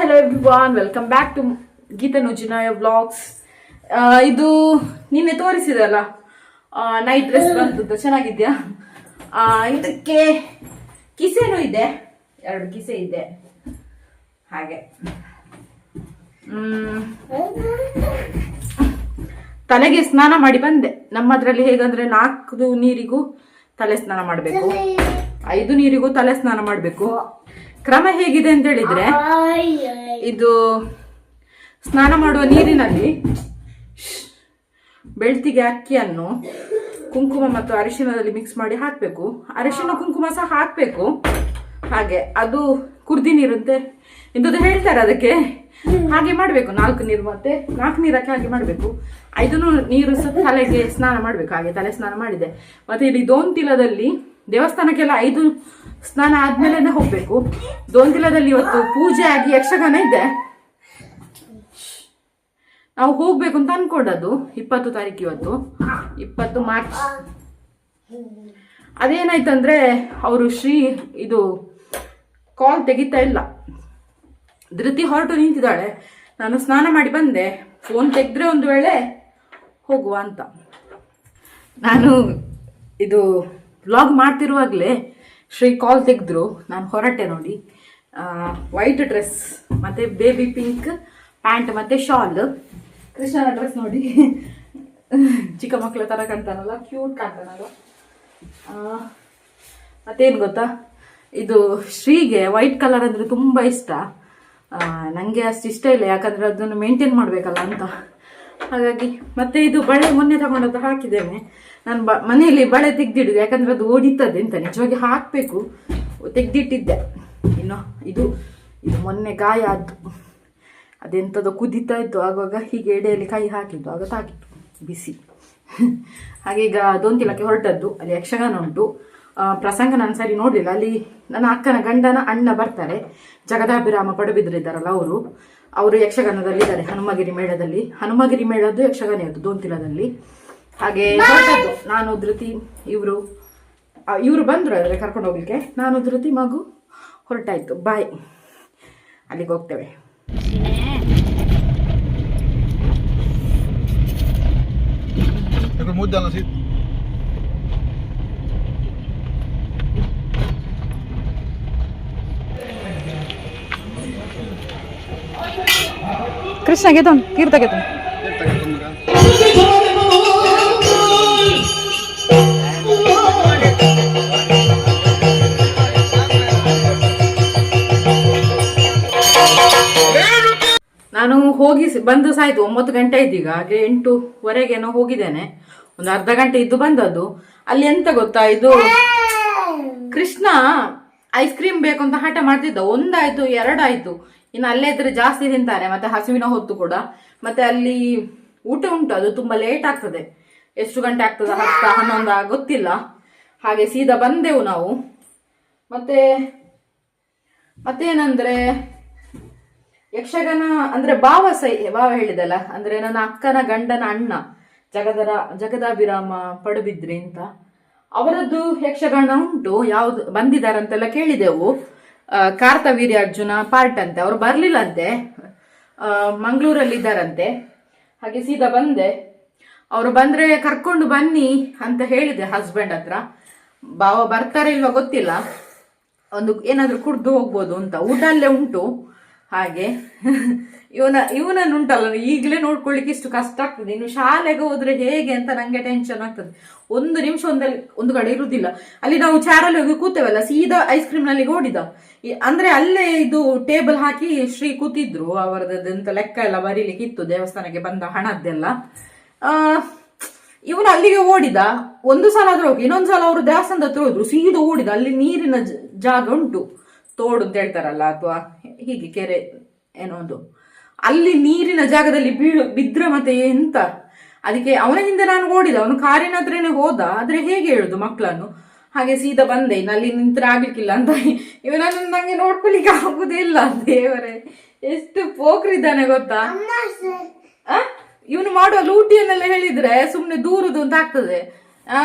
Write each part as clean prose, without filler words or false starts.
hello everyone, welcome back to Geeta Nujinaya vlogs. ಇದು ನಿನ್ನೆ ತೋರಿಸಿದಲ್ಲ night dress ಬಂತದ್ದು ಚೆನ್ನಾಗಿದ್ಯಾ. ಇದಕ್ಕೆ ಕಿಸೆನೂ ಇದೆ, 2 ಕಿಸೆ ಇದೆ ಹಾಗೆ. ತಲೆಗೆ ಸ್ನಾನ ಮಾಡಿ ಬಂದೆ. ನಮ್ಮದ್ರಲ್ಲಿ ಹೇಗಂದ್ರೆ 4 ನೀರಿಗೂ ತಲೆ ಸ್ನಾನ ಮಾಡಬೇಕು, 5 ನೀರಿಗೂ ತಲೆ ಸ್ನಾನ ಮಾಡಬೇಕು. ಕ್ರಮ ಹೇಗಿದೆ ಅಂತ ಹೇಳಿದ್ರೆ, ಇದು ಸ್ನಾನ ಮಾಡುವ ನೀರಿನಲ್ಲಿ ಬೆಳ್ತಿಗೆ ಅಕ್ಕಿಯನ್ನು ಕುಂಕುಮ ಮತ್ತು ಅರಿಶಿಣದಲ್ಲಿ ಮಿಕ್ಸ್ ಮಾಡಿ ಹಾಕಬೇಕು. ಅರಿಶಿಣ ಕುಂಕುಮ ಸಹ ಹಾಕಬೇಕು. ಹಾಗೆ ಅದು ಕುರ್ದಿ ನೀರಂತೆ ಇಂಥದ್ದು ಹೇಳ್ತಾರೆ ಅದಕ್ಕೆ. ಹಾಗೆ ಮಾಡಬೇಕು. 4 ನೀರು ಮತ್ತೆ 4 ನೀರಕ್ಕೆ ಹಾಗೆ ಮಾಡಬೇಕು. 5 ನೀರು ಸಹ ತಲೆಗೆ ಸ್ನಾನ ಮಾಡಬೇಕು. ಹಾಗೆ ತಲೆ ಸ್ನಾನ ಮಾಡಿದೆ. ಮತ್ತೆ ಇಲ್ಲಿ ದೋಂತಿಲದಲ್ಲಿ ದೇವಸ್ಥಾನಕ್ಕೆಲ್ಲ 5 ಸ್ನಾನ ಆದ್ಮೇಲೆ ಹೋಗ್ಬೇಕು. ದೋಂತಿಲದಲ್ಲಿ ಇವತ್ತು ಪೂಜೆ ಆಗಿ ಯಕ್ಷಗಾನ ಇದೆ. ನಾವು ಹೋಗ್ಬೇಕು ಅಂತ ಅನ್ಕೊಂಡದ್ದು 20 ತಾರೀಕು, ಇವತ್ತು 20 ಮಾರ್ಚ್. ಅದೇನಾಯ್ತಂದ್ರೆ ಅವರು ಇದು ಕಾಲ್ ತೆಗಿತಾ ಇಲ್ಲ. ಧೃತಿ ಹೊರಟು ನಿಂತಿದ್ದಾಳೆ. ನಾನು ಸ್ನಾನ ಮಾಡಿ ಬಂದೆ. ಫೋನ್ ತೆಗೆದ್ರೆ ಒಂದು ವೇಳೆ ಹೋಗುವ ಅಂತ. ನಾನು ಇದು ವ್ಲಾಗ್ ಮಾಡ್ತಿರುವಾಗಲೇ ಶ್ರೀ ಕಾಲ್ ತೆಗೆದ್ರು. ನಾನು ಹೊರಟೆ ನೋಡಿ. ವೈಟ್ ಡ್ರೆಸ್ ಮತ್ತೆ ಬೇಬಿ ಪಿಂಕ್ ಪ್ಯಾಂಟ್ ಮತ್ತೆ ಶಾಲ್. ಕೃಷ್ಣನ ಡ್ರೆಸ್ ನೋಡಿ, ಚಿಕ್ಕ ಮಕ್ಕಳ ತರ ಕಾಣ್ತಾನಲ್ಲ, ಕ್ಯೂಟ್ ಕಾಣ್ತಾನಲ್ಲ. ಮತ್ತೇನು ಗೊತ್ತಾ, ಇದು ಶ್ರೀಗೆ ವೈಟ್ ಕಲರ್ ಅಂದರೆ ತುಂಬ ಇಷ್ಟ. ನನಗೆ ಅಷ್ಟು ಇಷ್ಟ ಇಲ್ಲ, ಯಾಕಂದರೆ ಅದನ್ನು ಮೇಂಟೈನ್ ಮಾಡಬೇಕಲ್ಲ ಅಂತ. ಹಾಗಾಗಿ ಮತ್ತೆ ಇದು ಬಳೆ ಮೊನ್ನೆ ತಗೊಂಡದ್ದು ಹಾಕಿದ್ದೇನೆ. ನಾನು ಮನೆಯಲ್ಲಿ ಬಳೆ ತೆಗ್ದಿಡುದು, ಯಾಕಂದರೆ ಅದು ಓಡಿತದೆ ಅಂತ. ನಿಜವಾಗಿ ಹಾಕಬೇಕು, ತೆಗ್ದಿಟ್ಟಿದ್ದೆ. ಇನ್ನು ಇದು ಮೊನ್ನೆ ಗಾಯ ಆದ್ದು, ಅದೆಂಥದ್ದು ಕುದೀತಾ ಇತ್ತು. ಆಗುವಾಗ ಹೀಗೆ ಎಡೆಯಲ್ಲಿ ಕೈ ಹಾಕಿದ್ದು, ಆಗ ತಾಕಿತ್ತು ಬಿಸಿ. ಹಾಗೆ ಈಗ ದೋಂತಿಲಕ್ಕೆ ಹೊರಟದ್ದು. ಅಲ್ಲಿ ಯಕ್ಷಗಾನ ಉಂಟು. ಪ್ರಸಂಗ ನಾನು ಸರಿ ನೋಡಲಿಲ್ಲ. ಅಲ್ಲಿ ನನ್ನ ಅಕ್ಕನ ಗಂಡನ ಅಣ್ಣ ಬರ್ತಾರೆ, ಜಗದಾಭಿರಾಮ ಪಡುಬಿದ್ರಿದ್ದಾರಲ್ಲ ಅವರು ಯಕ್ಷಗಾನದಲ್ಲಿದ್ದಾರೆ, ಹನುಮಗಿರಿ ಮೇಳದಲ್ಲಿ. ಹನುಮಗಿರಿ ಮೇಳದ್ದು ಯಕ್ಷಗಾನ ಇತ್ತು ದೋಂತಿಲದಲ್ಲಿ. ಹಾಗೆ ಹೊರಟದ್ದು ನಾನು, ಧೃತಿ, ಇವರು ಬಂದರು ಆದರೆ ಕರ್ಕೊಂಡು ಹೋಗ್ಲಿಕ್ಕೆ. ನಾನು, ಧೃತಿ, ಮಗು ಹೊರಟಾಯ್ತು. ಬಾಯ್, ಅಲ್ಲಿಗೆ ಹೋಗ್ತೇವೆ. ಕೃಷ್ಣ ಗೆತೋನ್ ಕೀರ್ತ ಗೆತೋನ್. ನಾನು ಹೋಗಿ ಬಂದು ಸಾಯ್ತು. 9 ಗಂಟೆ ಆಯ್ತು ಈಗ. ಹಾಗೆ 8:15 ಹೋಗಿದ್ದೇನೆ. ಒಂದು ಅರ್ಧ ಗಂಟೆ ಇದ್ದು ಬಂದದ್ದು. ಅಲ್ಲಿ ಎಂತ ಗೊತ್ತಾ, ಇದು ಕೃಷ್ಣ ಐಸ್ ಕ್ರೀಮ್ ಬೇಕು ಅಂತ ಹಠ ಮಾಡ್ತಿದ್ದ. 1 ಆಯ್ತು 2 ಆಯ್ತು. ಇನ್ನು ಅಲ್ಲೇ ಇದ್ರೆ ಜಾಸ್ತಿ ತಿಂತಾರೆ, ಮತ್ತೆ ಹಸುವಿನ ಹೊತ್ತು ಕೂಡ. ಮತ್ತೆ ಅಲ್ಲಿ ಊಟ ಉಂಟು, ಅದು ತುಂಬಾ ಲೇಟ್ ಆಗ್ತದೆ. ಎಷ್ಟು ಗಂಟೆ ಆಗ್ತದೆ, 10, 11 ಗೊತ್ತಿಲ್ಲ. ಹಾಗೆ ಸೀದಾ ಬಂದೆವು ನಾವು. ಮತ್ತೇನಂದ್ರೆ ಯಕ್ಷಗಾನ ಅಂದ್ರೆ ಭಾವ ಹೇಳಿದಲ್ಲ, ಅಂದ್ರೆ ನನ್ನ ಅಕ್ಕನ ಗಂಡನ ಅಣ್ಣ ಜಗದಾಭಿರಾಮ ಪಡುಬಿದ್ರಿ ಅಂತ, ಅವರದ್ದು ಯಕ್ಷಗಾನ ಉಂಟು. ಯಾವ್ದು ಬಂದಿದಾರಂತೆಲ್ಲ ಕೇಳಿದೆವು. ಕಾರ್ತವೀರ್ಯಾರ್ಜುನ ಪಾರ್ಟ್ ಅಂತೆ. ಅವರು ಬರ್ಲಿಲ್ಲಂತೆ, ಮಂಗಳೂರಲ್ಲಿ ಇದ್ದಾರಂತೆ. ಹಾಗೆ ಸೀದಾ ಬಂದೆ. ಅವರು ಬಂದ್ರೆ ಕರ್ಕೊಂಡು ಬನ್ನಿ ಅಂತ ಹೇಳಿದೆ ಹಸ್ಬೆಂಡ್ ಹತ್ರ. ಭಾವ ಬರ್ತಾರೆ ಇಲ್ವಾ ಗೊತ್ತಿಲ್ಲ, ಒಂದು ಏನಾದ್ರು ಕುಡ್ದು ಹೋಗ್ಬೋದು ಅಂತ. ಊಟ ಅಲ್ಲೇ ಉಂಟು. ಹಾಗೆ ಇವನನ್ನು ಉಂಟಲ್ಲ, ಈಗಲೇ ನೋಡ್ಕೊಳ್ಳಿಕ್ಕೆ ಇಷ್ಟು ಕಷ್ಟ ಆಗ್ತದೆ. ಇನ್ನು ಶಾಲೆಗೆ ಹೋದ್ರೆ ಹೇಗೆ ಅಂತ ನಂಗೆ ಟೆನ್ಷನ್ ಆಗ್ತದೆ. 1 ನಿಮಿಷ ಒಂದು ಕಡೆ ಇರುವುದಿಲ್ಲ. ಅಲ್ಲಿ ನಾವು ಚಾರಲ್ಲಿ ಹೋಗಿ ಕೂತೇವಲ್ಲ, ಸೀದಾ ಐಸ್ ಕ್ರೀಮ್ ನಲ್ಲಿ ಓಡಿದ. ಅಂದ್ರೆ ಅಲ್ಲೇ ಇದು ಟೇಬಲ್ ಹಾಕಿ ಶ್ರೀ ಕೂತಿದ್ರು. ಅವರದಂತ ಲೆಕ್ಕ ಎಲ್ಲ ಬರೀಲಿಕ್ಕೆ ಇತ್ತು, ದೇವಸ್ಥಾನಕ್ಕೆ ಬಂದ ಹಣದ್ದೆಲ್ಲ. ಇವನು ಅಲ್ಲಿಗೆ ಓಡಿದ. 1 ಸಲ ಆದ್ರೂ ಹೋಗಿ, ಇನ್ನೊಂದು ಸಲ ಅವರು ದೇವಸ್ಥಾನದ ಹತ್ರ ಹೋದ್ರು, ಸೀದಾ ಓಡಿದ. ಅಲ್ಲಿ ನೀರಿನ ಜಾಗ ಉಂಟು, ತೋಡು ಅಂತ ಹೇಳ್ತಾರಲ್ಲ, ಅಥವಾ ಹೀಗೆ ಕೆರೆ ಏನೋ ಒಂದು. ಅಲ್ಲಿ ನೀರಿನ ಜಾಗದಲ್ಲಿ ಬಿದ್ರೆ ಮತ್ತೆ ಎಂತ. ಅದಕ್ಕೆ ಅವನ ಹಿಂದೆ ನಾನು ಓಡಿದ. ಅವನು ಕಾರಿನ ಹತ್ರನೇ ಹೋದ. ಆದ್ರೆ ಹೇಗೆ ಹೇಳುದು ಮಕ್ಕಳನ್ನು. ಹಾಗೆ ಸೀದಾ ಬಂದೆ. ಅಲ್ಲಿ ನಿಂತ್ರೆ ಆಗ್ಲಿಕ್ಕಿಲ್ಲ ಅಂತ ಇವನನ್ನು ನಂಗೆ ನೋಡ್ಕೊಳಿಕ್ಕೆ ಆಗುದೇ ಇಲ್ಲ. ದೇವರೇ, ಎಷ್ಟು ಪೋಖ್ರಿದ್ದಾನೆ ಗೊತ್ತಾ. ಇವನು ಮಾಡುವ ಲೂಟಿಯನ್ನೆಲ್ಲ ಹೇಳಿದ್ರೆ ಸುಮ್ನೆ ದೂರುದು ಅಂತ ಆಗ್ತದೆ.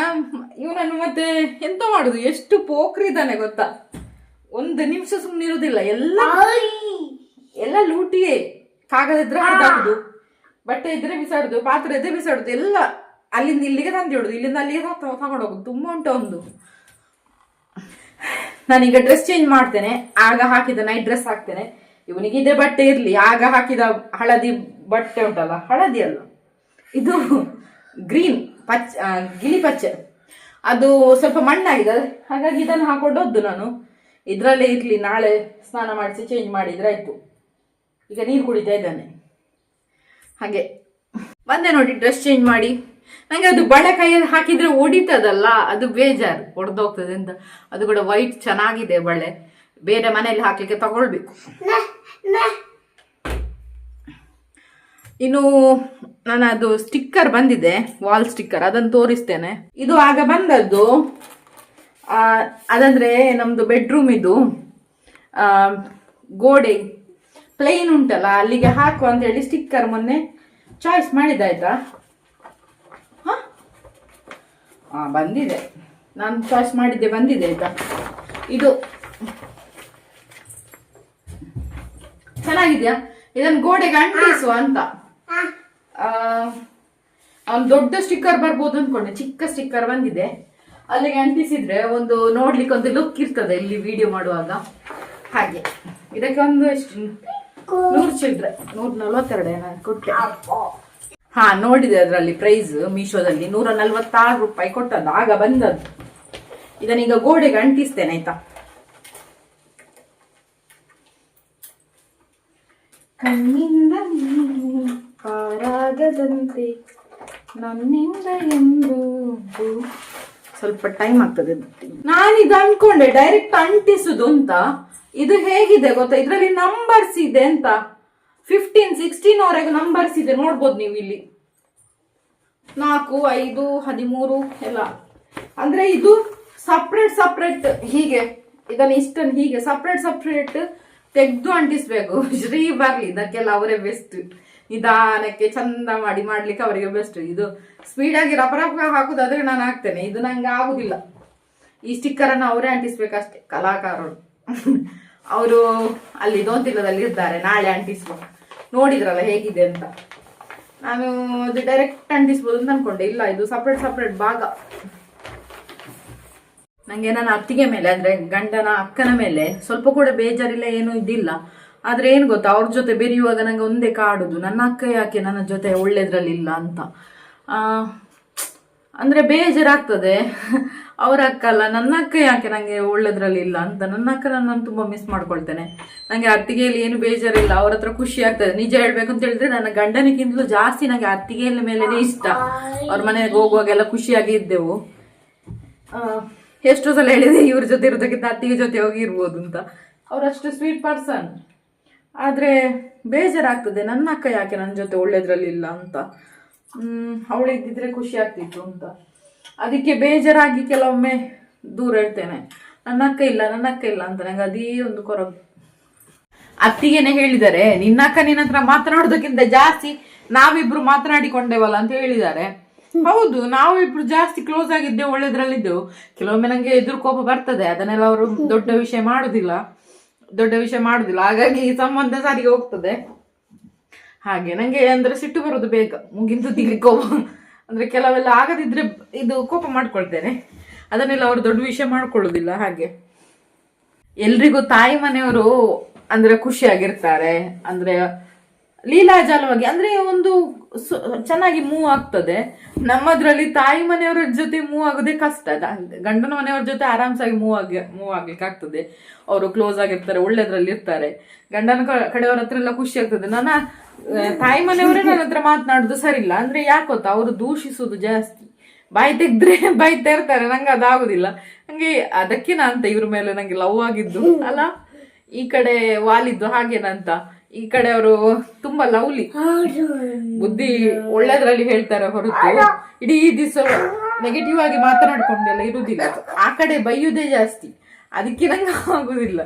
ಇವನನ್ನು ಮತ್ತೆ ಎಂತ ಮಾಡುದು, ಎಷ್ಟು ಪೋಖ್ರಿದ್ದಾನೆ ಗೊತ್ತಾ. 1 ನಿಮಿಷ ಸುಮ್ನೆ ಇರುದಿಲ್ಲ. ಎಲ್ಲ ಲೂಟಿಯೇ. ಕಾಗದ ಇದ್ರೆ ಹಾಕುದು, ಬಟ್ಟೆ ಇದ್ರೆ ಬಿಸಾಡುದು, ಪಾತ್ರೆ ಇದ್ರೆ ಬಿಸಾಡುದು, ಎಲ್ಲ ಅಲ್ಲಿಂದ ಇಲ್ಲಿಗೆ ತಂದಿಡುದು, ಇಲ್ಲಿಂದ ಅಲ್ಲಿಗೆ ತಗೊಂಡೋಗುದು. ತುಂಬಾ ಉಂಟು ಒಂದು. ನಾನೀಗ ಡ್ರೆಸ್ ಚೇಂಜ್ ಮಾಡ್ತೇನೆ, ಆಗ ಹಾಕಿದ ನೈಟ್ ಡ್ರೆಸ್ ಹಾಕ್ತೇನೆ. ಇವನಿಗೆ ಇದೇ ಬಟ್ಟೆ ಇರ್ಲಿ, ಆಗ ಹಾಕಿದ ಹಳದಿ ಬಟ್ಟೆ ಉಂಟಲ್ಲ, ಹಳದಿ ಅಲ್ಲ ಇದು ಗ್ರೀನ್ ಗಿಳಿ ಪಚ್ಚೆ, ಅದು ಸ್ವಲ್ಪ ಮಣ್ಣಾಗಿದೆ, ಹಾಗಾಗಿ ಇದನ್ನು ಹಾಕೊಂಡು ಹೋದ್ದು ನಾನು. ಇದ್ರಲ್ಲೇ ಇರ್ಲಿ, ನಾಳೆ ಸ್ನಾನ ಮಾಡಿಸಿ ಚೇಂಜ್ ಮಾಡಿದ್ರೆ ಆಯ್ತು. ಈಗ ನೀರು ಕುಡಿತಾ ಇದ್ದಾನೆ. ಹಾಗೆ ಬಂದೆ ನೋಡಿ ಡ್ರೆಸ್ ಚೇಂಜ್ ಮಾಡಿ. ನಂಗೆ ಅದು ಬಳೆ ಕೈಯಲ್ಲಿ ಹಾಕಿದ್ರೆ ಒಡಿತದಲ್ಲ, ಅದು ಬೇಜಾರು, ಒಡೆದೋಗ್ತದೆ ಅಂತ. ಅದು ಕೂಡ ವೈಟ್ ಚೆನ್ನಾಗಿದೆ ಬಳೆ, ಬೇರೆ ಮನೆಯಲ್ಲಿ ಹಾಕ್ಲಿಕ್ಕೆ ತಗೊಳ್ಬೇಕು. ಇನ್ನು ಅದು ಸ್ಟಿಕ್ಕರ್ ಬಂದಿದೆ, ವಾಲ್ ಸ್ಟಿಕ್ಕರ್, ಅದನ್ನು ತೋರಿಸ್ತೇನೆ. ಇದು ಆಗ ಬಂದದ್ದು, ಅದಂದ್ರೆ ನಮ್ದು ಬೆಡ್ರೂಮ್ ಇದು ಗೋಡೆ ಪ್ಲೇನ್ ಉಂಟಲ್ಲ, ಅಲ್ಲಿಗೆ ಹಾಕು ಅಂತ ಹೇಳಿ ಸ್ಟಿಕ್ಕರ್ ಮೊನ್ನೆ ಚಾಯ್ಸ್ ಮಾಡಿದ್ದಾಯ್ತಾ. ಬಂದಿದೆ, ನಾನು ಚಾಯ್ಸ್ ಮಾಡಿದ್ದೆ, ಬಂದಿದೆ ಆಯ್ತಾ. ಇದು ಚೆನ್ನಾಗಿದ್ಯಾ, ಇದನ್ನು ಗೋಡೆಗೆ ಅಂಟಿಸುವ ಅಂತ. ಒಂದು ದೊಡ್ಡ ಸ್ಟಿಕ್ಕರ್ ಬರ್ಬೋದು ಅನ್ಕೊಂಡೆ, ಚಿಕ್ಕ ಸ್ಟಿಕ್ಕರ್ ಬಂದಿದೆ. ಅಲ್ಲಿಗೆ ಅಂಟಿಸಿದ್ರೆ ಒಂದು ನೋಡ್ಲಿಕ್ಕೆ ಒಂದು ಲುಕ್ ಇರ್ತದೆ ಇಲ್ಲಿ ವಿಡಿಯೋ ಮಾಡುವಾಗ. ಹಾಗೆ ಇದಕ್ಕೆ ಒಂದು ಎಷ್ಟು 100 ಚಿಲ್ಲರೆ, 142 ಕೊಟ್ಟೆ. ನೋಡಿದೆ ಅದರಲ್ಲಿ ಪ್ರೈಸ್ ಮೀಶೋದಲ್ಲಿ 146 ರೂಪಾಯಿ ಕೊಟ್ಟದ್ದು, ಆಗ ಬಂದದ್ದು. ಇದನ್ನೀಗ ಗೋಡೆಗೆ ಅಂಟಿಸ್ತೇನೆ ಆಯ್ತಾ. ಕಣ್ಣಿಂದ ಪಾರಾಗದಂತೆ ನನ್ನಿಂದ ಎಂದು ಸ್ವಲ್ಪ ಟೈಮ್ ಆಗ್ತದೆ. ನಾನಿದು ಅನ್ಕೊಂಡೆ ಡೈರೆಕ್ಟ್ ಅಂಟಿಸುದು ಅಂತ. ಇದು ಹೇಗಿದೆ ಗೊತ್ತಾ, ಇದರಲ್ಲಿ ನಂಬರ್ಸ್ ಇದೆ ಅಂತ, 15, 16 ವರೆಗೂ ನಂಬರ್ಸ್ ಇದೆ, ನೋಡ್ಬೋದು ನೀವು ಇಲ್ಲಿ. 4, 5, 13 ಎಲ್ಲ. ಅಂದ್ರೆ ಇದು ಸಪ್ರೇಟ್ ಹೀಗೆ, ಇದನ್ನ ಇಷ್ಟನ್ನು ಹೀಗೆ ಸಪ್ರೇಟ್ ತೆಗೆದು ಅಂಟಿಸ್ಬೇಕು. ಶ್ರೀ ಬರ್ಲಿ, ಇದಕ್ಕೆಲ್ಲ ಅವರೇ ಬೆಸ್ಟ್. ನಿಧಾನಕ್ಕೆ ಚಂದ ಮಾಡ್ಲಿಕ್ಕೆ ಅವರಿಗೆ ಬೆಸ್ಟ್. ಇದು ಸ್ಪೀಡಾಗಿ ರಪ ಹಾಕುದಾದ್ರೆ ನಾನು ಹಾಕ್ತೇನೆ, ಇದು ನಂಗೆ ಆಗುದಿಲ್ಲ. ಈ ಸ್ಟಿಕ್ಕರ್ ಅನ್ನು ಅವರೇ ಅಂಟಿಸ್ಬೇಕಷ್ಟೇ, ಕಲಾಕಾರರು. ಅವರು ಅಲ್ಲಿ ದೋಂತಿಲ್ಲದಲ್ಲಿ ಇದ್ದಾರೆ, ನಾಳೆ ಅಂಟಿಸುವ. ನೋಡಿದ್ರಲ್ಲ ಹೇಗಿದೆ ಅಂತ. ನಾನು ಅದು ಡೈರೆಕ್ಟ್ ಅಂಟಿಸ್ಬೋದು ಅಂತ ಅನ್ಕೊಂಡೆ, ಇಲ್ಲ ಇದು ಸಪ್ರೇಟ್ ಭಾಗ. ನಂಗೆ ನನ್ನ ಅತ್ತಿಗೆ ಮೇಲೆ, ಅಂದ್ರೆ ಗಂಡನ ಅಕ್ಕನ ಮೇಲೆ ಸ್ವಲ್ಪ ಕೂಡ ಬೇಜಾರಿಲ್ಲ, ಏನೂ ಇದಿಲ್ಲ. ಆದ್ರೆ ಏನ್ ಗೊತ್ತಾ, ಅವ್ರ ಜೊತೆ ಬೆರೆಯುವಾಗ ನಂಗೆ ಒಂದೇ ಕಾಡುದು, ನನ್ನ ಅಕ್ಕ ಯಾಕೆ ನನ್ನ ಜೊತೆ ಒಳ್ಳೇದ್ರಲ್ಲಿ ಇಲ್ಲ ಅಂತ. ಅಂದ್ರೆ ಬೇಜಾರಾಗ್ತದೆ. ಅವ್ರ ಅಕ್ಕ ಅಲ್ಲ, ನನ್ನ ಅಕ್ಕ ಯಾಕೆ ನಂಗೆ ಒಳ್ಳೇದ್ರಲ್ಲಿ ಇಲ್ಲ ಅಂತ. ನನ್ನ ಅಕ್ಕನ ನಾನು ತುಂಬಾ ಮಿಸ್ ಮಾಡ್ಕೊಳ್ತೇನೆ. ನಂಗೆ ಅತ್ತಿಗೆಯಲ್ಲಿ ಏನು ಬೇಜಾರಿಲ್ಲ, ಅವ್ರ ಹತ್ರ ಖುಷಿ ಆಗ್ತದೆ. ನಿಜ ಹೇಳ್ಬೇಕು ಅಂತ ಹೇಳಿದ್ರೆ ನನ್ನ ಗಂಡನಿಗಿಂತಲೂ ಜಾಸ್ತಿ ನಂಗೆ ಅತ್ತಿಗೆಯ ಮೇಲೆನೆ ಇಷ್ಟ. ಅವ್ರ ಮನೆಗೆ ಹೋಗುವಾಗೆಲ್ಲ ಖುಷಿಯಾಗಿ ಇದ್ದೆವು. ಎಷ್ಟೋ ಸಲ ಹೇಳಿದೆ ಇವ್ರ ಜೊತೆ ಇರೋದಕ್ಕಿಂತ ಅತ್ತಿಗೆ ಜೊತೆ ಹೋಗಿ ಇರ್ಬೋದು ಅಂತ. ಅವರಷ್ಟು ಸ್ವೀಟ್ ಪರ್ಸನ್. ಆದ್ರೆ ಬೇಜಾರಾಗ್ತದೆ, ನನ್ನ ಅಕ್ಕ ಯಾಕೆ ನನ್ನ ಜೊತೆ ಒಳ್ಳೇದ್ರಲ್ಲಿ ಇಲ್ಲ ಅಂತ. ಅವಳಿದ್ದಿದ್ರೆ ಖುಷಿ ಆಗ್ತಿತ್ತು ಅಂತ. ಅದಕ್ಕೆ ಬೇಜಾರಾಗಿ ಕೆಲವೊಮ್ಮೆ ದೂರ ಇರ್ತೇನೆ. ನನ್ನ ಅಕ್ಕ ಇಲ್ಲ ಅಂತ. ನಂಗೆ ಅದೇ ಒಂದು ಕೊರಗು. ಅತ್ತಿಗೆನೆ ಹೇಳಿದ್ದಾರೆ, ನಿನ್ನ ಅಕ್ಕ ನಿನ್ನ ಹತ್ರ ಮಾತನಾಡೋದಕ್ಕಿಂತ ಜಾಸ್ತಿ ನಾವಿಬ್ರು ಮಾತನಾಡಿಕೊಂಡೇವಲ್ಲ ಅಂತ ಹೇಳಿದ್ದಾರೆ. ಹೌದು, ನಾವು ಇಬ್ರು ಜಾಸ್ತಿ ಕ್ಲೋಸ್ ಆಗಿದ್ದೇವೆ, ಒಳ್ಳೇದ್ರಲ್ಲಿದ್ದೆವು. ಕೆಲವೊಮ್ಮೆ ನಂಗೆ ಎದುರು ಕೋಪ ಬರ್ತದೆ, ಅದನ್ನೆಲ್ಲ ಅವರು ದೊಡ್ಡ ವಿಷಯ ಮಾಡುದಿಲ್ಲ. ಹಾಗಾಗಿ ಸಂಬಂಧ ಸಾರಿಗೆ ಹೋಗ್ತದೆ. ಹಾಗೆ ನಂಗೆ ಅಂದ್ರೆ ಸಿಟ್ಟು ಬರೋದು ಬೇಗ, ಮುಗಿಂದು ತಿಳಿ ಕೋಪ. ಅಂದ್ರೆ ಕೆಲವೆಲ್ಲ ಆಗದಿದ್ರೆ ಇದು ಕೋಪ ಮಾಡ್ಕೊಳ್ತೇನೆ, ಅದನ್ನೆಲ್ಲ ಅವರು ದೊಡ್ಡ ವಿಷಯ ಮಾಡ್ಕೊಳ್ಳೋದಿಲ್ಲ. ಹಾಗೆ ಎಲ್ರಿಗೂ ತಾಯಿ ಮನೆಯವರು ಅಂದ್ರೆ ಖುಷಿಯಾಗಿರ್ತಾರೆ, ಅಂದ್ರೆ ಲೀಲಾಜಾಲವಾಗಿ, ಅಂದ್ರೆ ಒಂದು ಚೆನ್ನಾಗಿ ಮೂವ್ ಆಗ್ತದೆ. ನಮ್ಮದ್ರಲ್ಲಿ ತಾಯಿ ಮನೆಯವರ ಜೊತೆ ಮೂವ್ ಆಗೋದೇ ಕಷ್ಟ. ಗಂಡನ ಮನೆಯವ್ರ ಜೊತೆ ಆರಾಮ್ಸಾಗಿ ಮೂವ್ ಆಗ್ಲಿಕ್ಕೆ ಆಗ್ತದೆ. ಅವರು ಕ್ಲೋಸ್ ಆಗಿರ್ತಾರೆ, ಒಳ್ಳೇದ್ರಲ್ಲಿ ಇರ್ತಾರೆ. ಗಂಡನ ಕಡೆಯವ್ರ ಹತ್ರ ಎಲ್ಲ ಖುಷಿ ಆಗ್ತದೆ. ನನ್ನ ತಾಯಿ ಮನೆಯವರೇ ನನ್ನ ಹತ್ರ ಮಾತನಾಡುದು ಸರಿ ಇಲ್ಲ. ಅಂದ್ರೆ ಯಾಕೆ ಗೊತ್ತಾ, ಅವರು ದೂಷಿಸುದು ಜಾಸ್ತಿ. ಬಾಯಿ ತೆಗ್ದ್ರೆ ಬೈತಾ ಇರ್ತಾರೆ, ನಂಗೆ ಅದಾಗುದಿಲ್ಲ. ನಂಗೆ ಅದಕ್ಕೇನ ಅಂತ ಇವ್ರ ಮೇಲೆ ನಂಗೆ ಲವ್ ಆಗಿದ್ದು ಅಲ್ಲ. ಈ ಕಡೆ ವಾಲಿದ್ದು ಹಾಗೇನಂತ, ಈ ಕಡೆ ಅವರು ತುಂಬಾ ಲವ್ಲಿ, ಬುದ್ಧಿ ಒಳ್ಳೇದ್ರಲ್ಲಿ ಹೇಳ್ತಾರೆ ಹೊರತು ಇಡೀ ದಿವಸ ನೆಗೆಟಿವ್ ಆಗಿ ಮಾತನಾಡ್ಕೊಂಡೆಲ್ಲ ಇರುದಿಲ್ಲ. ಆ ಕಡೆ ಬೈಯುದೇ ಜಾಸ್ತಿ, ಅದಕ್ಕೆ ನಂಗೆ ಆಗುದಿಲ್ಲ.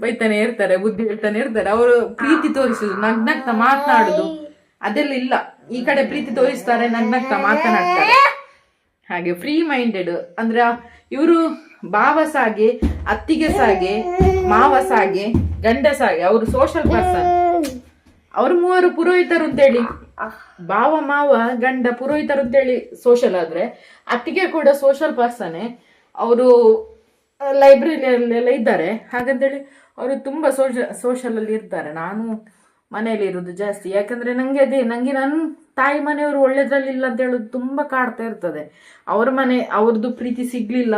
ಬೈತಾನೆ ಇರ್ತಾರೆ, ಬುದ್ಧಿ ಹೇಳ್ತಾನೆ ಇರ್ತಾರೆ. ಅವರು ಪ್ರೀತಿ ತೋರಿಸುದು, ನಗ್ನಗ್ತ ಮಾತನಾಡುದು ಅದೆಲ್ಲ ಇಲ್ಲ. ಈ ಕಡೆ ಪ್ರೀತಿ ತೋರಿಸ್ತಾರೆ, ನಗ್ನಗ್ತ ಮಾತನಾಡ್ತಾರೆ. ಹಾಗೆ ಫ್ರೀ ಮೈಂಡೆಡ್. ಅಂದ್ರೆ ಇವರು ಭಾವ ಸಾಗೆ, ಅತ್ತಿಗೆ ಸಾಗೆ, ಮಾವ ಸಾಗೆ, ಗಂಡ ಸಾಗೆ. ಅವರು ಸೋಷಲ್ ಪರ್ಸನ್. ಅವ್ರು ಮೂವರು ಪುರೋಹಿತರು ಅಂತೇಳಿ, ಭಾವ ಮಾವ ಗಂಡ ಪುರೋಹಿತರು ಅಂತೇಳಿ ಸೋಷಲ್ ಆದ್ರೆ, ಅತ್ತಿಗೆ ಕೂಡ ಸೋಷಲ್ ಪರ್ಸನ್ನೇ. ಅವರು ಲೈಬ್ರರಿಯಲ್ಲೆಲ್ಲ ಇದ್ದಾರೆ. ಹಾಗಂತೇಳಿ ಅವರು ತುಂಬ ಸೋಷಲ್ ಅಲ್ಲಿ ಇರ್ತಾರೆ. ನಾನು ಮನೆಯಲ್ಲಿ ಇರೋದು ಜಾಸ್ತಿ. ಯಾಕಂದ್ರೆ ನಂಗೆ ನನ್ನ ತಾಯಿ ಮನೆಯವರು ಒಳ್ಳೇದ್ರಲ್ಲಿ ಇಲ್ಲ ಅಂತ ಹೇಳೋದು ತುಂಬಾ ಕಾಡ್ತಾ ಇರ್ತದೆ. ಅವ್ರ ಮನೆ ಅವ್ರದ್ದು ಪ್ರೀತಿ ಸಿಗ್ಲಿಲ್ಲ,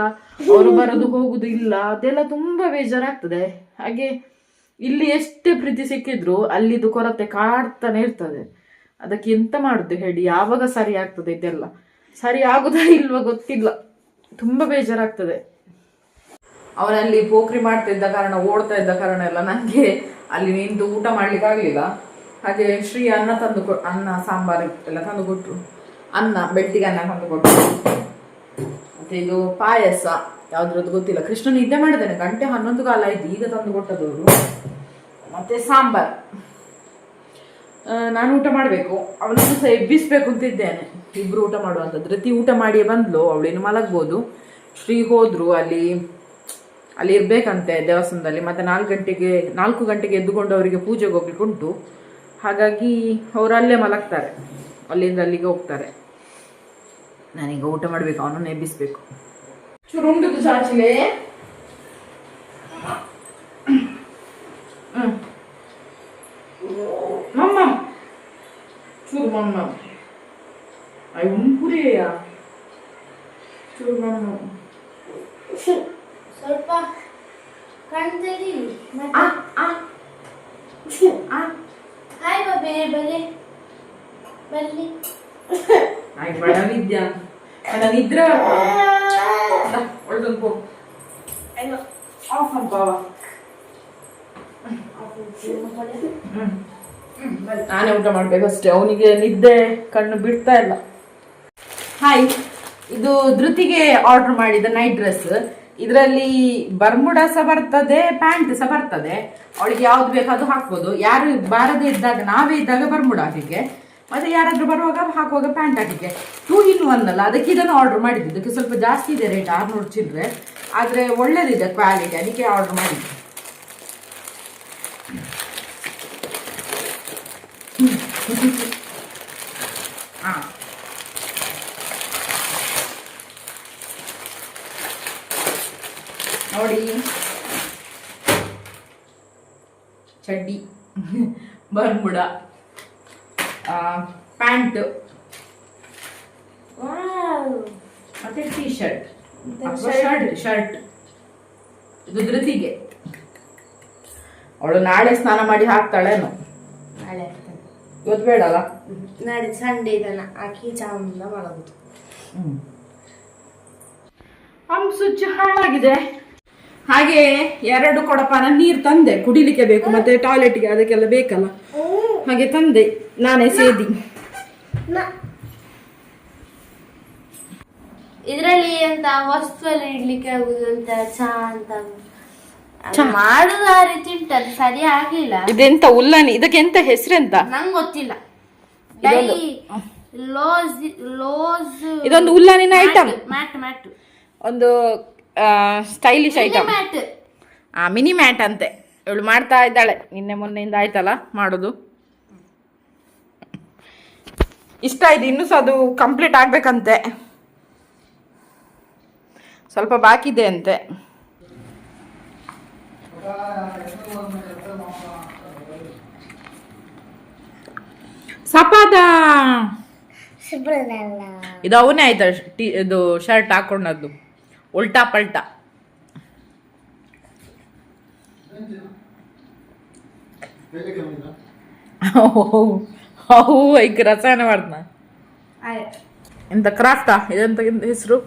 ಅವರು ಬರೋದು ಹೋಗುದು ಇಲ್ಲ, ಅದೆಲ್ಲ ತುಂಬಾ ಬೇಜಾರಾಗ್ತದೆ. ಹಾಗೆ ಇಲ್ಲಿ ಎಷ್ಟೇ ಪ್ರೀತಿ ಸಿಕ್ಕಿದ್ರು ಅಲ್ಲಿದು ಕೊರತೆ ಕಾಡ್ತಾನೆ ಇರ್ತದೆ. ಅದಕ್ಕೆ ಎಂತ ಮಾಡುದು ಹೇಳಿ? ಯಾವಾಗ ಸರಿ ಆಗ್ತದೆ ಇದೆಲ್ಲ? ಸರಿ ಆಗುದಾ ಇಲ್ವಾ ಗೊತ್ತಿಲ್ಲ. ತುಂಬಾ ಬೇಜಾರಾಗ್ತದೆ. ಅವನಲ್ಲಿ ಪೋಖ್ರಿ ಮಾಡ್ತಾ ಇದ್ದ ಕಾರಣ, ಓಡ್ತಾ ಇದ್ದ ಕಾರಣ ಎಲ್ಲ ನನಗೆ ಅಲ್ಲಿ ನಿಂತು ಊಟ ಮಾಡ್ಲಿಕ್ಕೆ ಆಗ್ಲಿಲ್ಲ. ಹಾಗೆ ಶ್ರೀ ಅನ್ನ ಸಾಂಬಾರು ಎಲ್ಲ ತಂದು ಕೊಟ್ರು. ಅನ್ನ ಬೆಟ್ಟಿಗೆ ಅನ್ನ ತಂದು ಕೊಟ್ರು. ಮತ್ತೆ ಇದು ಪಾಯಸ ಯಾವ್ದ್ರದ್ದು ಗೊತ್ತಿಲ್ಲ. ಕೃಷ್ಣ ನಿದ್ದೆ ಮಾಡಿದ್ದಾನೆ, 11 ಕಾಲ ಆಯ್ತು ಈಗ ತಂದು ಕೊಟ್ಟದವರು. ಮತ್ತೆ ಸಾಂಬಾರ್. ನಾನು ಊಟ ಮಾಡ್ಬೇಕು, ಅವಳನ್ನು ಸಹ ಎಬ್ಬಿಸ್ಬೇಕು ಅಂತಿದ್ದೇನೆ. ಇಬ್ರು ಊಟ ಮಾಡುವಂಥದ್ದು. ಧೃತಿ ಊಟ ಮಾಡಿಯೇ ಬಂದ್ಲು, ಅವಳೇನು ಮಲಗ್ಬೋದು. ಶ್ರೀ ಹೋದ್ರು, ಅಲ್ಲಿ ಇರ್ಬೇಕಂತೆ ದೇವಸ್ಥಾನದಲ್ಲಿ. ಮತ್ತೆ 4 ಗಂಟೆಗೆ ಎದ್ದುಕೊಂಡು ಅವರಿಗೆ ಪೂಜೆಗೆ ಹೋಗ್ಲಿಕ್ಕೆ ಉಂಟು. ಹಾಗಾಗಿ ಅವರು ಅಲ್ಲೇ ಮಲಗ್ತಾರೆ, ಅಲ್ಲಿಂದ ಅಲ್ಲಿಗೆ ಹೋಗ್ತಾರೆ. ನಾನೀಗ ಊಟ ಮಾಡ್ಬೇಕು, ಅವನನ್ನು ಎಬ್ಬಿಸ್ಬೇಕು. ಚೂರು ಉಂಟು ಚಾಚಿಲೆ. ಮಮ್ಮ ಚೂರು ಮಮ್ಮ ಅಯ್ಯ ಉಂಪುರಿಯ ಚೂರು ಮಮ್ಮ ಸ್ವಲ್ಪ ಕಾಣ್ತೀರಿ. ಹಾಯ್ ಬಾಬೆ, ಬಲೆ ಬಲ್ಲಿ. ಆಯ್ತು ಬಡ ವಿದ್ಯಾ, ನನ್ನ ನಿದ್ರೆ ಒಳ್ದೊಂದು ಹೋಗು. ಆಫ್ ಅಂಪಾವ. ನಾನೇ ಊಟ ಮಾಡ್ಬೇಕಷ್ಟೇ. ಅವನಿಗೆ ನಿದ್ದೆ ಕಣ್ಣು ಬಿಡ್ತಾ ಇಲ್ಲ. ಹಾಯ್, ಇದು ಧೃತಿಗೆ ಆರ್ಡರ್ ಮಾಡಿದ ನೈಟ್ ಡ್ರೆಸ್. ಇದರಲ್ಲಿ ಬರ್ಮುಡಾ ಸಹ ಬರ್ತದೆ, ಪ್ಯಾಂಟ್ ಸಹ ಬರ್ತದೆ. ಅವಳಿಗೆ ಯಾವ್ದು ಬೇಕು ಅದು ಹಾಕ್ಬೋದು. ಯಾರು ಬಾರದೇ ಇದ್ದಾಗ, ನಾವೇ ಇದ್ದಾಗ ಬರ್ಮುಡಾ ಹಾಕಿಗೆ, ಮತ್ತೆ ಯಾರಾದ್ರೂ ಬರುವಾಗ ಹಾಕುವಾಗ ಪ್ಯಾಂಟ್ ಹಾಕಿಗೆ. 2 in 1 ಅಲ್ಲ, ಅದಕ್ಕೆ ಇದನ್ನು ಆರ್ಡರ್ ಮಾಡಿದ್ದು. ಇದಕ್ಕೆ ಸ್ವಲ್ಪ ಜಾಸ್ತಿ ಇದೆ ರೇಟ್, 600 ಚಿಲ್ಲರೆ, ಆದ್ರೆ ಒಳ್ಳೇದಿದೆ ಕ್ವಾಲಿಟಿ, ಅದಕ್ಕೆ ಆರ್ಡರ್ ಮಾಡಿದ್ದು. ನೋಡಿ, ಚಡ್ಡಿ, ಬರ್ಮುಡ, ಪ್ಯಾಂಟ್, ಮತ್ತೆ ಟೀ ಶರ್ಟ್, ಶರ್ಟ್. ಇದು ಧೃತಿಗೆ. ಅವಳು ನಾಳೆ ಸ್ನಾನ ಮಾಡಿ ಹಾಕ್ತಾಳೇನು? ನಾಳೆ ಇವತ್ತು ಬೇಡಲ್ಲ, ನಾಳೆ ಸಂಡೇ ಇದನ್ನ ಹಾಕಿ ಚಂದ ಮಾಡೋದು. ಸ್ವಿಚ್ ಹಾಳಾಗಿದೆ. ಹಾಗೆ 2 ಕೊಡಪಾನ ನೀರು ತಂದೆ, ಕುಡಿಲಿಕ್ಕೆ ಬೇಕು, ಮತ್ತೆ ಟಾಯ್ಲೆಟ್ಗೆ ಅದಕ್ಕೆಲ್ಲ ಬೇಕಲ್ಲ, ಹಾಗೆ ತಂದೆ ನಾನೇ ಸೇದಿ. ಇದ್ರಲ್ಲಿ ಎಂತ ವಸ್ತು ಎಲ್ಲ ಇಡ್ಲಿಕ್ಕೆ ಆಗುದು ಅಂತ ಅಂತ ಮಾಡುದು ಆ ರೀತಿ ಉಂಟು, ಸರಿ ಆಗ್ಲಿಲ್ಲ. ಇದೆಂತ ಉಲ್ಲನಿ? ಇದಕ್ಕೆ ಎಂತ ಹೆಸರೆಂತ ನಂಗೆ ಗೊತ್ತಿಲ್ಲ. ಇದೊಂದು ಉಲ್ಲನಿನ ಐಟಮ್, ಮ್ಯಾಟ್ ಒಂದು ಸ್ಟೈಲಿಶ್ ಐಟಮ್. ಮಿನಿ ಮ್ಯಾಟ್ ಅಂತೆ. ಇವಳು ಮಾಡ್ತಾ ಇದ್ದಾಳೆ, ನಿನ್ನೆ ಮೊನ್ನೆಯಿಂದ ಆಯ್ತಲ್ಲ ಮಾಡೋದು. ಇಷ್ಟ ಆಯ್ತು, ಇನ್ನೂ ಸಹ ಅದು ಕಂಪ್ಲೀಟ್ ಆಗ್ಬೇಕಂತೆ, ಸ್ವಲ್ಪ ಬಾಕಿ ಇದೆ ಅಂತೆ. ಸಪಾದ ಇದು ಅವನೇ ಆಯ್ತಾ? ಇದು ಶರ್ಟ್ ಹಾಕೊಂಡದ್ದು ಉಲ್ಟಾ ಪಲ್ಟಾ. ಈಗ ರಸಾಯನ ಮಾಡ್ತಾನ. ಎಂತ ಕ್ರಾಫ್ಟಾ? ಇದೆಂತ ಹೆಸರು?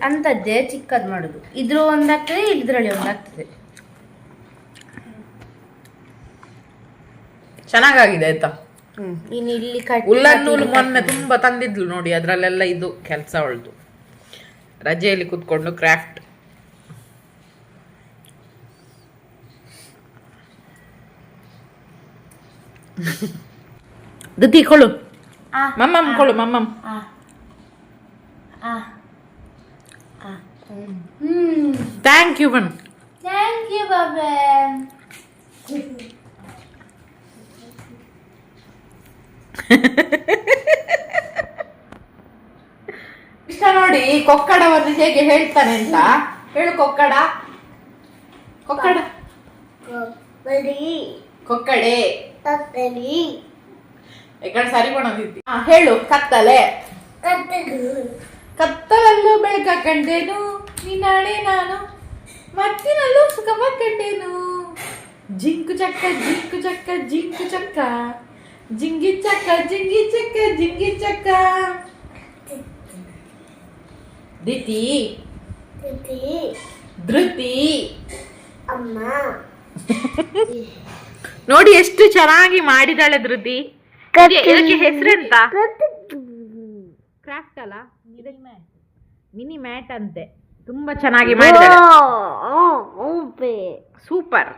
ಅಂತದ್ದೇ ಚಿಕ್ಕದ್ ಮಾಡುದು. ಇದ್ರ ಒಂದಾಗ್ತದೆ, ಇದ್ರಲ್ಲಿ ಒಂದಾಗ್ತದೆ. ಚೆನ್ನಾಗಾಗಿದೆ ಆಯ್ತಾ? ಇನ್ನು ಇಲ್ಲಿ ಉಲ್ಲನ್ ನೂಲು ಮೊನ್ನೆ ತುಂಬಾ ತಂದಿದ್ಲು ನೋಡಿ, ಅದ್ರಲ್ಲೆಲ್ಲ ಇದು ಕೆಲಸ ಒಳ್ದು. ರಜೆಯಲ್ಲಿ ಕೂತ್ಕೊಂಡು ಕ್ರಾಫ್ಟ್. ದುತಿ ಕೊಳು, ಮಮ್ಮಮ್ ಕೊಳು, ಮಮ್ಮಮ್. ಥ್ಯಾಂಕ್ ಯು ಬನ್. ಥ್ಯಾಂಕ್ ಯು ಬಾಬಾ. ಇಷ್ಟ ನೋಡಿ ಕೊಕ್ಕಡವನ್ನು ಹೇಗೆ ಹೇಳ್ತಾನೆ ಅಂತ. ಹೇಳು ಕೊಕ್ಕಡ. ಕೊಕ್ಕಡ ಕೊಕ್ಕಡೆ ಈ ಕಡೆ ಸರಿ ಮಾಡೋದಿದ್ದಿ. ಹೇಳು ಕತ್ತಲೆ. ಕತ್ತಲಲ್ಲೂ ಬೆಳಕ ಕಂಡೇನು ನಿನ್ನಾಣೆ ನಾನು, ಮತ್ತಿನಲ್ಲೂ ಸುಖವ ಕಂಡೇನು. ಜಿಂಕು ಚಕ್ಕ ಜಿಂಕು ಚಕ್ಕ ಜಿಂಕು ಚಕ್ಕ, ಜಿಂಗಿ ಚಕ್ಕ ಜಿಂಗಿ ಚಕ್ಕ ಜಿಂಗಿ ಚಕ್ಕ. ದಿತಿ ಧೃತಿ ಅಮ್ಮ. ನೋಡಿ ಎಷ್ಟು ಚೆನ್ನಾಗಿ ಮಾಡಿದಾಳೆ ಧೃತಿ. ಇದಕ್ಕೆ ಹೆಸರೆಂತ? ಕ್ರಾಫ್ಟ್ ಅಲ್ಲ, ಮಿನಿ ಮ್ಯಾಟ್ ಅಂತೆ. ತುಂಬಾ ಚೆನ್ನಾಗಿ ಮಾಡಿದಾಳೆ. ಸೂಪರ್.